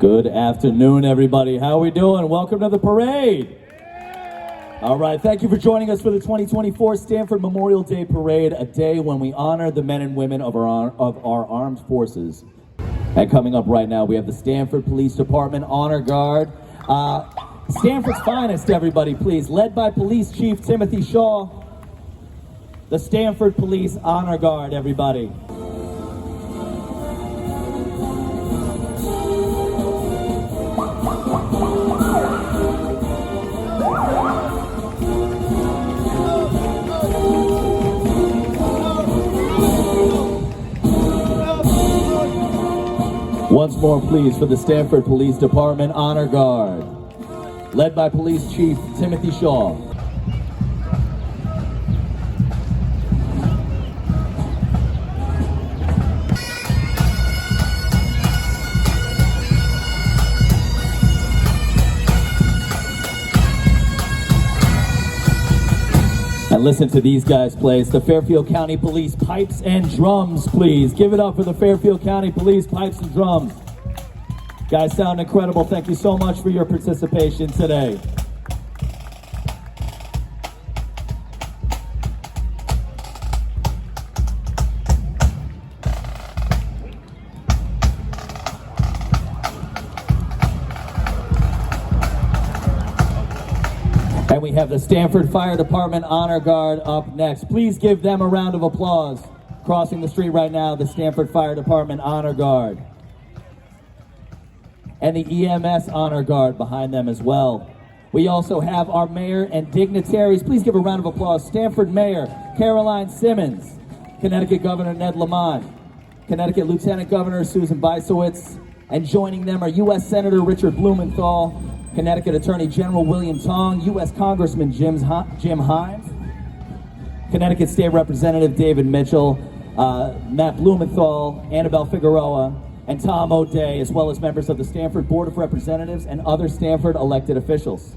Good afternoon, everybody. How are we doing? Welcome to the parade. All right, thank you for joining us for the 2024 Stamford Memorial Day Parade, a day when we honor the men and women of our armed forces. And coming up right now, we have the Stamford Police Department Honor Guard. Stamford's finest, everybody, please, led by Police Chief Timothy Shaw. The Stamford Police Honor Guard, everybody. Once more, please, for the Stamford Police Department Honor Guard, led by Police Chief Timothy Shaw. And listen to these guys play. It's the Fairfield County Police Pipes and Drums, please. Give it up for the Fairfield County Police Pipes and Drums. Guys sound incredible. Thank you so much for your participation today. And we have the Stamford Fire Department Honor Guard up next. Please give them a round of applause. Crossing the street right now, the Stamford Fire Department Honor Guard. And the EMS Honor Guard behind them as well. We also have our mayor and dignitaries. Please give a round of applause. Stamford Mayor Caroline Simmons, Connecticut Governor Ned Lamont, Connecticut Lieutenant Governor Susan Bysowitz, and joining them are U.S. Senator Richard Blumenthal, Connecticut Attorney General William Tong, U.S. Congressman Jim Himes, Connecticut State Representative David Mitchell, Matt Blumenthal, Annabelle Figueroa, and Tom O'Day, as well as members of the Stamford Board of Representatives and other Stamford elected officials.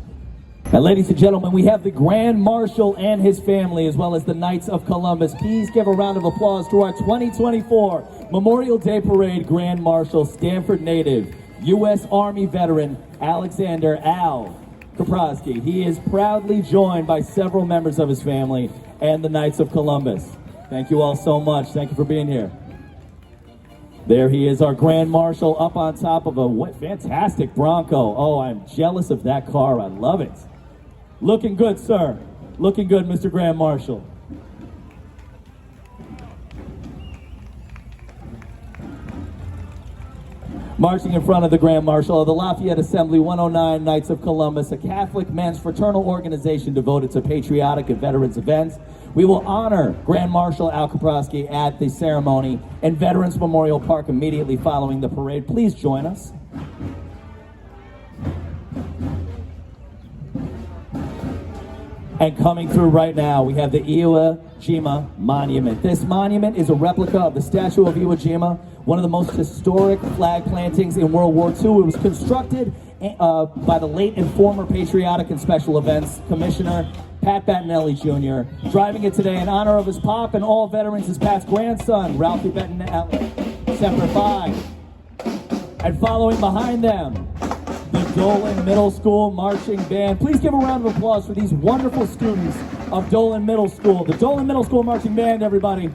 And ladies and gentlemen, we have the Grand Marshal and his family, as well as the Knights of Columbus. Please give a round of applause to our 2024 Memorial Day Parade Grand Marshal, Stamford native, U.S. Army veteran, Alexander Al Kaprowski. He is proudly joined by several members of his family and the Knights of Columbus. Thank you all so much. Thank you for being here. There he is, our Grand Marshal, up on top of a fantastic Bronco. Oh, I'm jealous of that car. I love it. Looking good, sir. Looking good, Mr. Grand Marshal. Marching in front of the Grand Marshal of the Lafayette Assembly 109 Knights of Columbus, a Catholic men's fraternal organization devoted to patriotic and veterans events. We will honor Grand Marshal Al Kaprowski at the ceremony in Veterans Memorial Park immediately following the parade. Please join us. And coming through right now, we have the Iwo Jima Monument. This monument is a replica of the statue of Iwo Jima, one of the most historic flag plantings in World War II. It was constructed by the late and former Patriotic and Special Events Commissioner, Pat Bettinelli Jr. Driving it today in honor of his pop and all veterans, his Pat's grandson, Ralphie Bettinelli, Semper Fi. And following behind them, the Dolan Middle School Marching Band. Please give a round of applause for these wonderful students of Dolan Middle School. The Dolan Middle School Marching Band, everybody.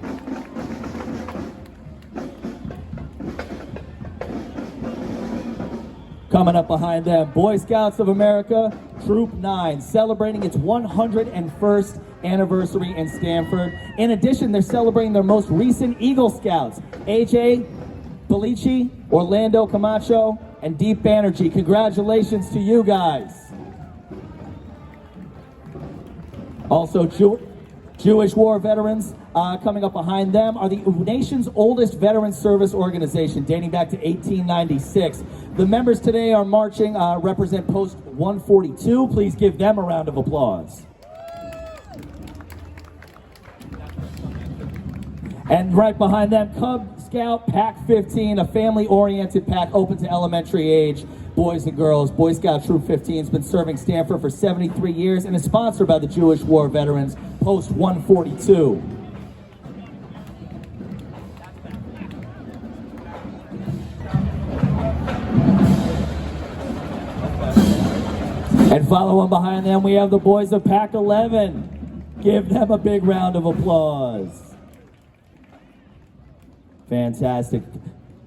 Coming up behind them, Boy Scouts of America, Troop 9, celebrating its 101st anniversary in Stamford. In addition, they're celebrating their most recent Eagle Scouts, A.J. Belici, Orlando Camacho, and Deep Banerjee. Congratulations to you guys. Also, Jewish war veterans. Coming up behind them are the nation's oldest veteran service organization, dating back to 1896. The members today are marching, represent Post 142. Please give them a round of applause. And right behind them, Cub Scout Pack 15, a family-oriented pack open to elementary age boys and girls. Boy Scout Troop 15 has been serving Stamford for 73 years and is sponsored by the Jewish War Veterans, Post 142. And following behind them, we have the boys of Pack 11. Give them a big round of applause. Fantastic.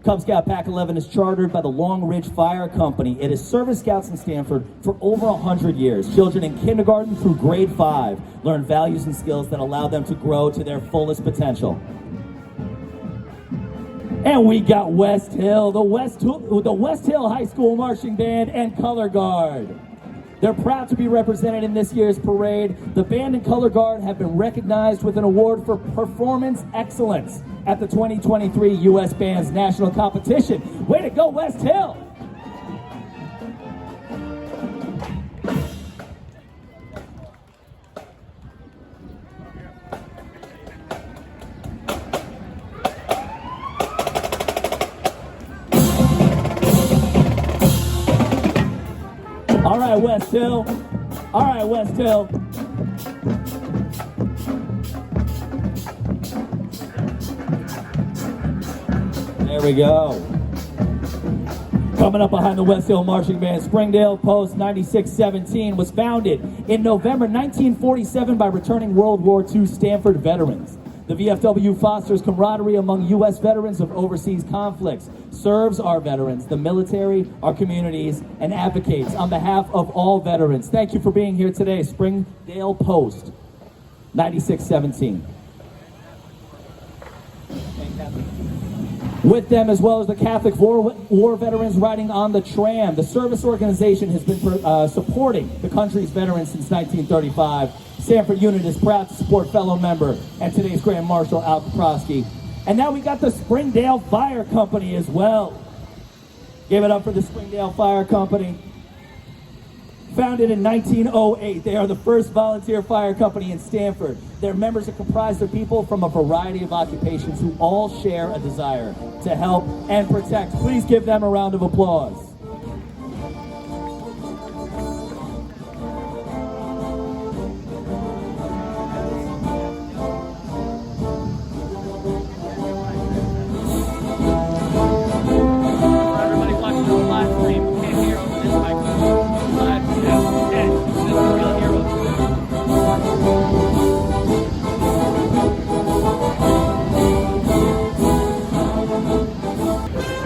Cub Scout Pack 11 is chartered by the Long Ridge Fire Company. It has service scouts in Stamford for over 100 years. Children in kindergarten through grade 5 learn values and skills that allow them to grow to their fullest potential. And we got West Hill, the West Hill High School Marching Band and Color Guard. They're proud to be represented in this year's parade. The band and color guard have been recognized with an award for performance excellence at the 2023 U.S. Bands National Competition. Way to go, West Hill! All right, West Hill. All right, West Hill. There we go. Coming up behind the West Hill Marching Band, Springdale Post 9617 was founded in November 1947 by returning World War II Stamford veterans. The VFW fosters camaraderie among U.S. veterans of overseas conflicts, serves our veterans, the military, our communities, and advocates on behalf of all veterans. Thank you for being here today, Springdale Post 9617. With them, as well as the Catholic War veterans riding on the tram. The service organization has been supporting the country's veterans since 1935. Stamford Unit is proud to support fellow member and today's Grand Marshal Al Kaprowski. And now we got the Springdale Fire Company as well. Give it up for the Springdale Fire Company. Founded in 1908, they are the first volunteer fire company in Stamford. Their members are comprised of people from a variety of occupations who all share a desire to help and protect. Please give them a round of applause.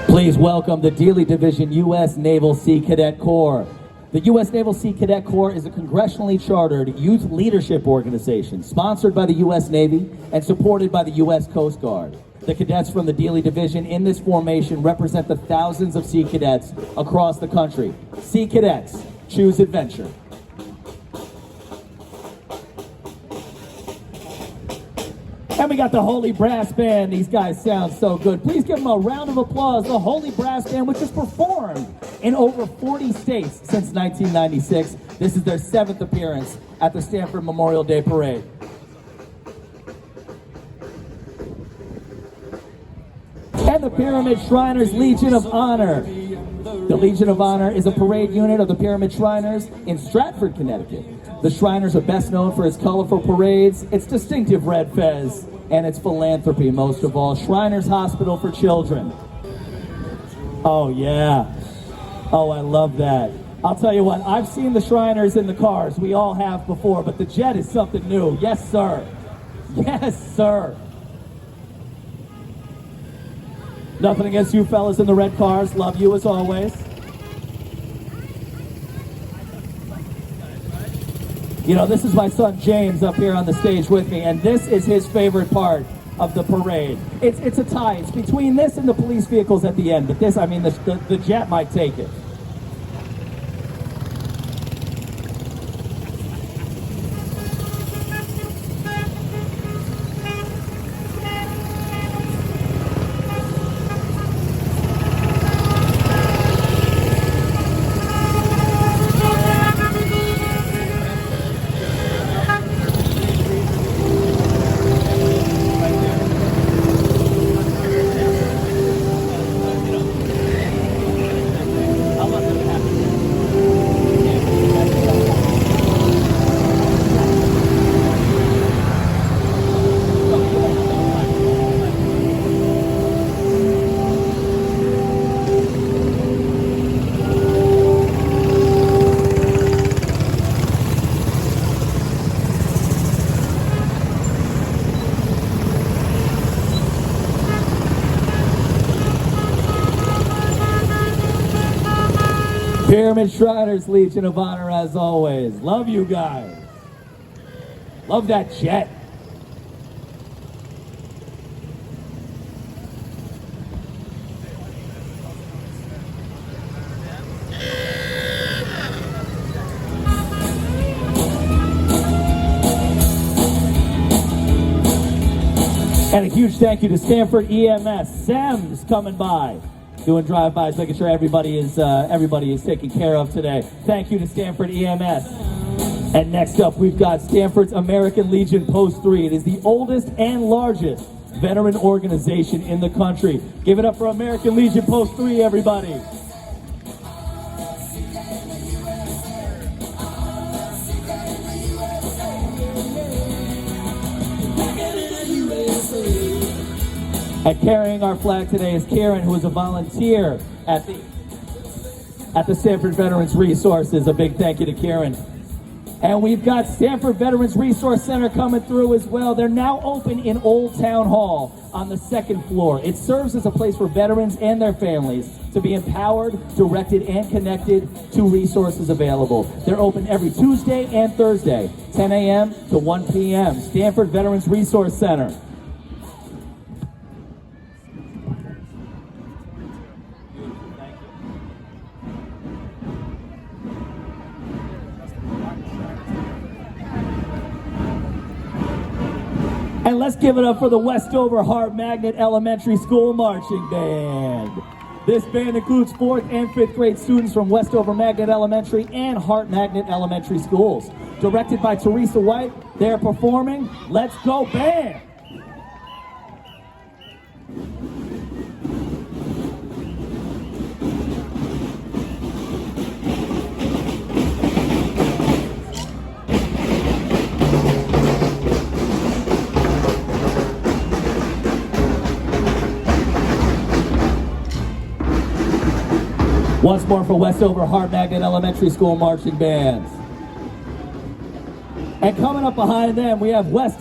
Please welcome the Dealey Division U.S. Naval Sea Cadet Corps. The U.S. Naval Sea Cadet Corps is a congressionally chartered youth leadership organization sponsored by the U.S. Navy and supported by the U.S. Coast Guard. The cadets from the Dealey Division in this formation represent the thousands of Sea Cadets across the country. Sea Cadets, choose adventure. And we got the Holy Brass Band. These guys sound so good. Please give them a round of applause. The Holy Brass Band, which has performed in over 40 states since 1996. This is their 7th appearance at the Stamford Memorial Day Parade. And the Pyramid Shriners Legion of Honor. The Legion of Honor is a parade unit of the Pyramid Shriners in Stratford, Connecticut. The Shriners are best known for its colorful parades, its distinctive red fez, and its philanthropy, most of all. Shriners Hospital for Children. Oh, yeah. Oh, I love that. I'll tell you what, I've seen the Shriners in the cars. We all have before, but the jet is something new. Yes, sir. Yes, sir. Nothing against you fellas in the red cars. Love you as always. You know, this is my son James up here on the stage with me, and this is his favorite part of the parade. It's a tie. It's between this and the police vehicles at the end, but this, I mean, the jet might take it. Pyramid Shriners Legion of Honor as always. Love you guys. Love that jet. And a huge thank you to Stamford EMS. Sam's coming by, doing drive-bys, making sure everybody is taken care of today. Thank you to Stamford EMS. And next up, we've got Stamford's American Legion Post 3. It is the oldest and largest veteran organization in the country. Give it up for American Legion Post 3, everybody. And carrying our flag today is Karen, who is a volunteer at the Stamford Veterans Resources. A big thank you to Karen. And we've got Stamford Veterans Resource Center coming through as well. They're now open in Old Town Hall on the second floor. It serves as a place for veterans and their families to be empowered, directed, and connected to resources available. They're open every Tuesday and Thursday, 10 a.m. to 1 p.m. Stamford Veterans Resource Center. And let's give it up for the Westover Hart Magnet Elementary School Marching Band. This band includes 4th and 5th grade students from Westover Magnet Elementary and Hart Magnet Elementary Schools. Directed by Teresa White, they're performing Let's Go Band! Once more for Westover Hart Magnet Elementary School Marching Bands. And coming up behind them, we have West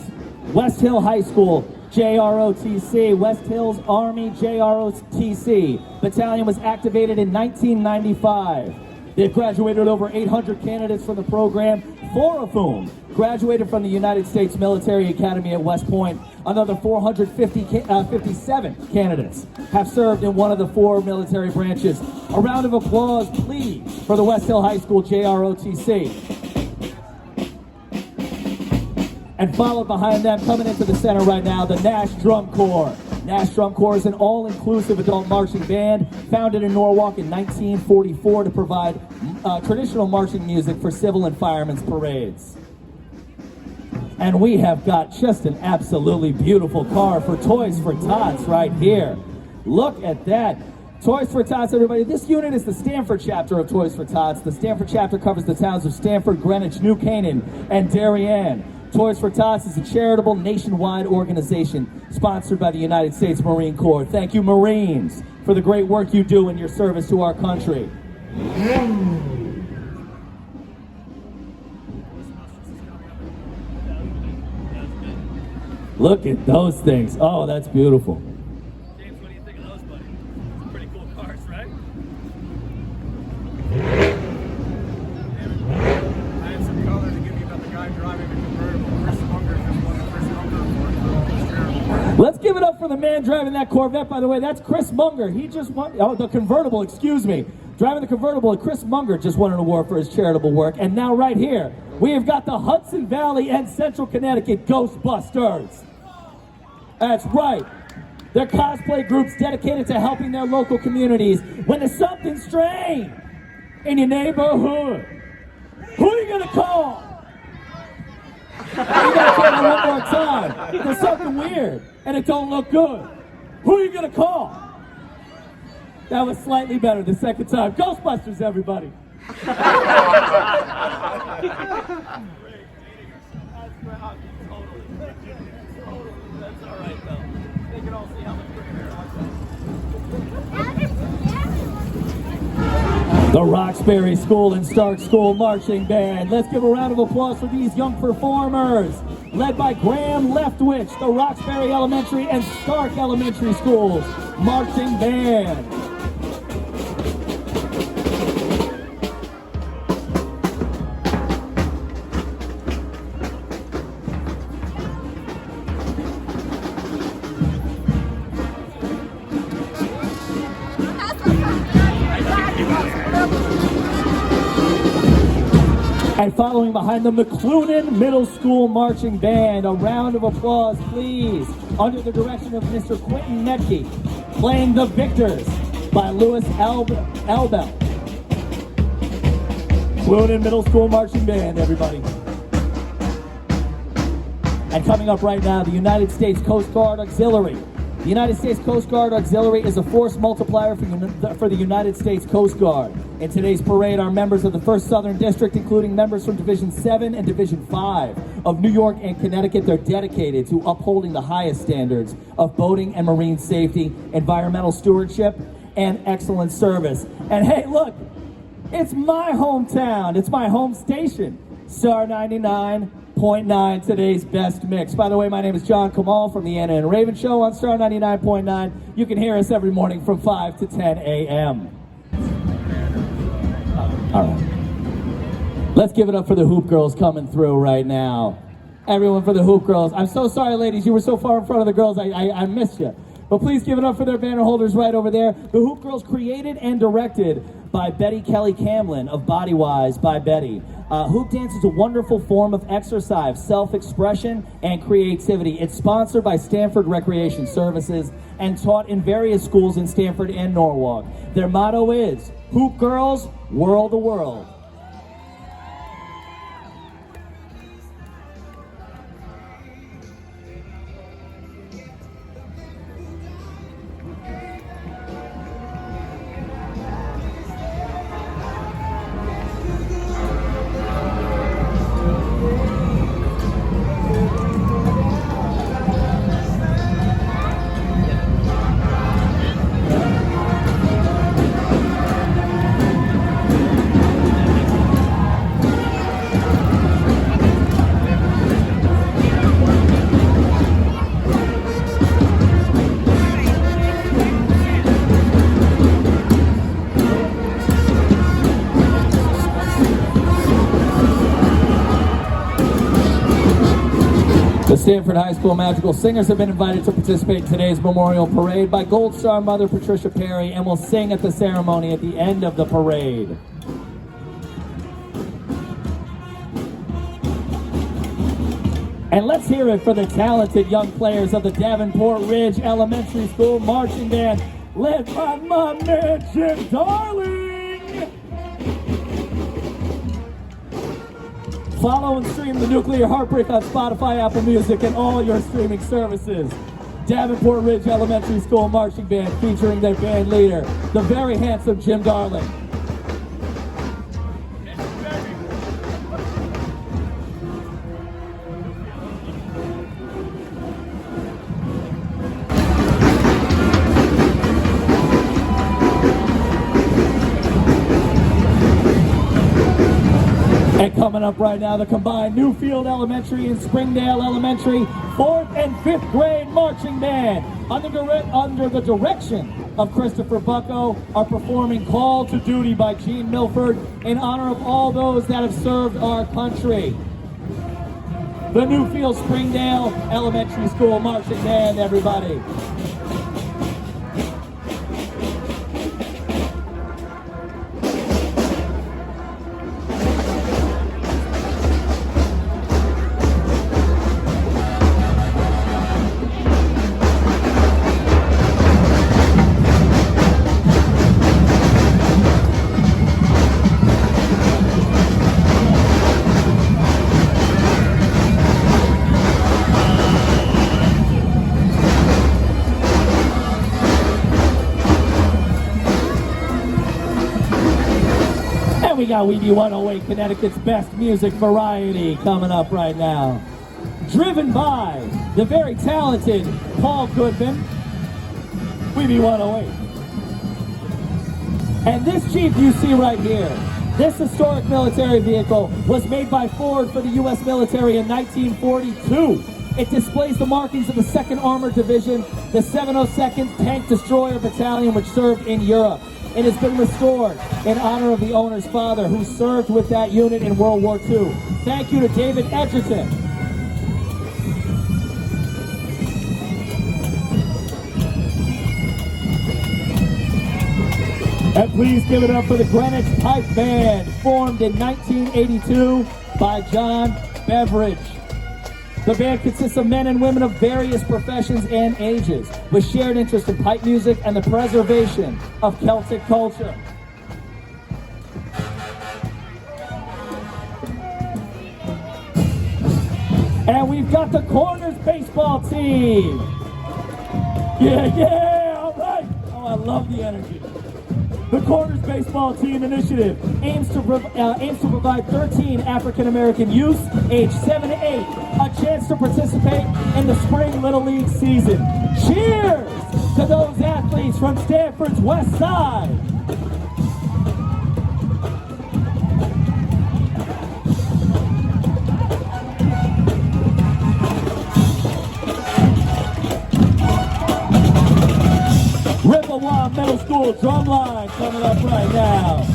Hill High School, JROTC, West Hills Army, JROTC. Battalion was activated in 1995. They've graduated over 800 candidates from the program, 4 of whom graduated from the United States Military Academy at West Point. Another 457 candidates have served in one of the 4 military branches. A round of applause, please, for the West Hill High School JROTC. And followed behind them, coming into the center right now, the Nash Drum Corps. Nash Drum Corps is an all-inclusive adult marching band founded in Norwalk in 1944 to provide traditional marching music for civil and firemen's parades. And we have got just an absolutely beautiful car for Toys for Tots right here. Look at that. Toys for Tots, everybody. This unit is the Stamford chapter of Toys for Tots. The Stamford chapter covers the towns of Stamford, Greenwich, New Canaan, and Darien. Toys for Tots is a charitable nationwide organization sponsored by the United States Marine Corps. Thank you, Marines, for the great work you do in your service to our country. Look at those things. Oh, that's beautiful. James, what do you think of those, buddy? Some pretty cool cars, right? I have some color to give you about the guy driving the convertible. Chris Munger just won the Chris Munger Award. Let's give it up for the man driving that Corvette, by the way. That's Chris Munger. He just won, the convertible, excuse me. Driving the convertible, Chris Munger just won an award for his charitable work. And now right here, we have got the Hudson Valley and Central Connecticut Ghostbusters. That's right. They're cosplay groups dedicated to helping their local communities when there's something strange in your neighborhood. Who are you going to call? You got to call it one more time. There's something weird and it don't look good. Who are you going to call? That was slightly better the second time. Ghostbusters, everybody. The Roxbury School and Stark School Marching Band. Let's give a round of applause for these young performers. Led by Graham Leftwich, the Roxbury Elementary and Stark Elementary Schools Marching Band. And following behind them, the Clunan Middle School Marching Band. A round of applause, please, under the direction of Mr. Quentin Metke, playing The Victors by Louis Elbel. Clunan Middle School Marching Band, everybody. And coming up right now, the United States Coast Guard Auxiliary. The United States Coast Guard Auxiliary is a force multiplier for the United States Coast Guard. In today's parade are members of the 1st Southern District, including members from Division 7 and Division 5 of New York and Connecticut. They're dedicated to upholding the highest standards of boating and marine safety, environmental stewardship, and excellent service. And hey, look, it's my hometown. It's my home station, Star 99.9, today's best mix. By the way, my name is John Kamal from the Anna and Raven Show on Star 99.9. You can hear us every morning from 5 to 10 a.m. All right. Let's give it up for the Hoop Girls coming through right now. Everyone for the Hoop Girls. I'm so sorry, ladies. You were so far in front of the girls. I missed you. But please give it up for their banner holders right over there. The Hoop Girls, created and directed by Betty Kelly Camlin of Bodywise by Betty. Hoop dance is a wonderful form of exercise, self-expression, and creativity. It's sponsored by Stamford Recreation Services and taught in various schools in Stamford and Norwalk. Their motto is, Hoop Girls, Whirl the World. The Stamford High School Magical Singers have been invited to participate in today's Memorial Parade by Gold Star Mother Patricia Perry and will sing at the ceremony at the end of the parade. And let's hear it for the talented young players of the Davenport Ridge Elementary School Marching Band, led by my man Jim Darling. Follow and stream the Nuclear Heartbreak on Spotify, Apple Music, and all your streaming services. Davenport Ridge Elementary School Marching Band featuring their band leader, the very handsome Jim Darling. And coming up right now, the combined Newfield Elementary and Springdale Elementary 4th and 5th grade marching band, under the direction of Christopher Bucko, are performing Call to Duty by Gene Milford in honor of all those that have served our country. The Newfield Springdale Elementary School marching band, everybody. We got WeBe 108, Connecticut's best music variety, coming up right now. Driven by the very talented Paul Goodman, WeBe 108. And this Jeep you see right here, this historic military vehicle was made by Ford for the U.S. military in 1942. It displays the markings of the 2nd Armored Division, the 702nd Tank Destroyer Battalion, which served in Europe. It has been restored in honor of the owner's father, who served with that unit in World War II. Thank you to David Edgerton. And please give it up for the Greenwich Pipe Band, formed in 1982 by John Beveridge. The band consists of men and women of various professions and ages, with shared interest in pipe music and the preservation of Celtic culture. And we've got the Corners baseball team. Yeah, all right. Oh, I love the energy. The Corners baseball team initiative aims to provide 13 African-American youths aged 7 to 8 a chance to participate in the spring Little League season. Cheers to those athletes from Stamford's West Side. Middle School drumline coming up right now.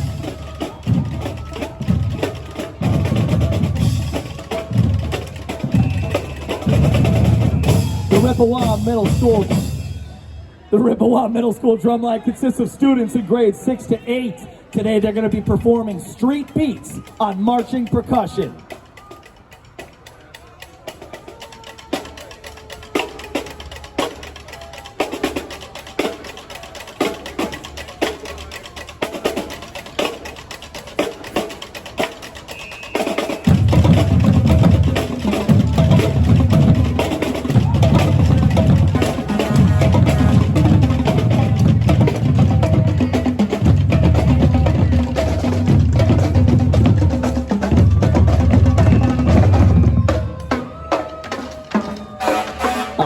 The Rippewa Middle School drumline consists of students in grades 6 to 8. Today they're going to be performing street beats on marching percussion.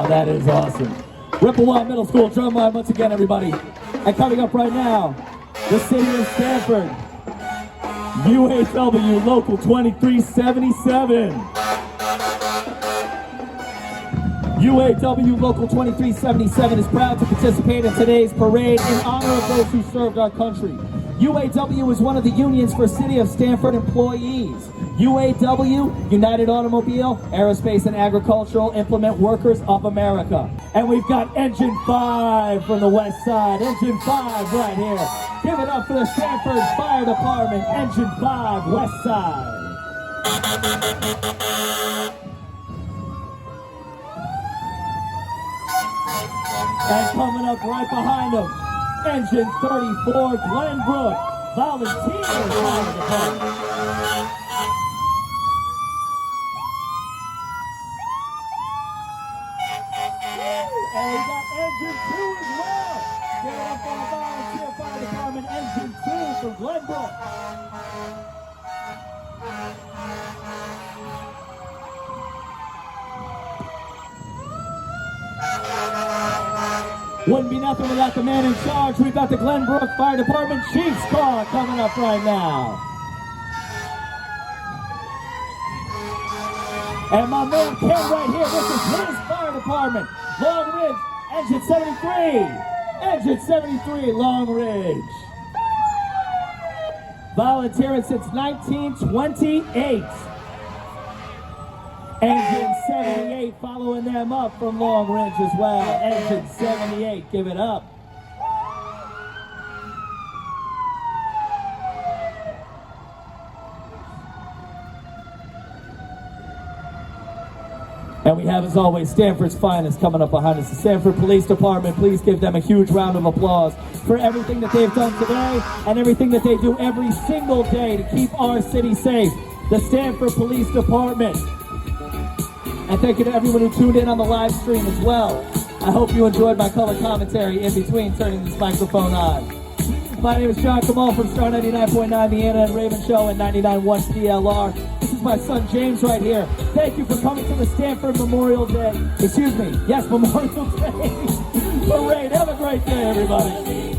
That is awesome. Rippewa Middle School drumline once again, everybody. And coming up right now, the city of Stamford, UAW Local 2377. UAW Local 2377 is proud to participate in today's parade in honor of those who served our country. UAW is one of the unions for City of Stamford employees. UAW, United Automobile, Aerospace and Agricultural Implement Workers of America. And we've got Engine 5 from the West Side. Engine 5 right here. Give it up for the Stamford Fire Department, Engine 5 West Side. And coming up right behind them, Engine 34 Glenbrook, Volunteer Fire Department. And we got Engine 2 as well. Give it up for the Volunteer Fire Department, Engine 2 from Glenbrook. Wouldn't be nothing without the man in charge. We've got the Glenbrook Fire Department Chief's Car coming up right now. And my man Ken right here, this is his fire department. Long Ridge, Engine 73. Engine 73, Long Ridge. Volunteering since 1928. Engine 78 following them up from Long Ridge as well. Engine 78, give it up. And we have, as always, Stamford's finest coming up behind us. The Stamford Police Department, please give them a huge round of applause for everything that they've done today and everything that they do every single day to keep our city safe. The Stamford Police Department. And thank you to everyone who tuned in on the live stream as well. I hope you enjoyed my color commentary in between turning this microphone on. My name is John Kamal from Star 99.9, the Anna and Raven Show, and 99.1 PLR. This is my son James right here. Thank you for coming to the Stamford Memorial Day. Memorial Day parade. Have a great day, everybody.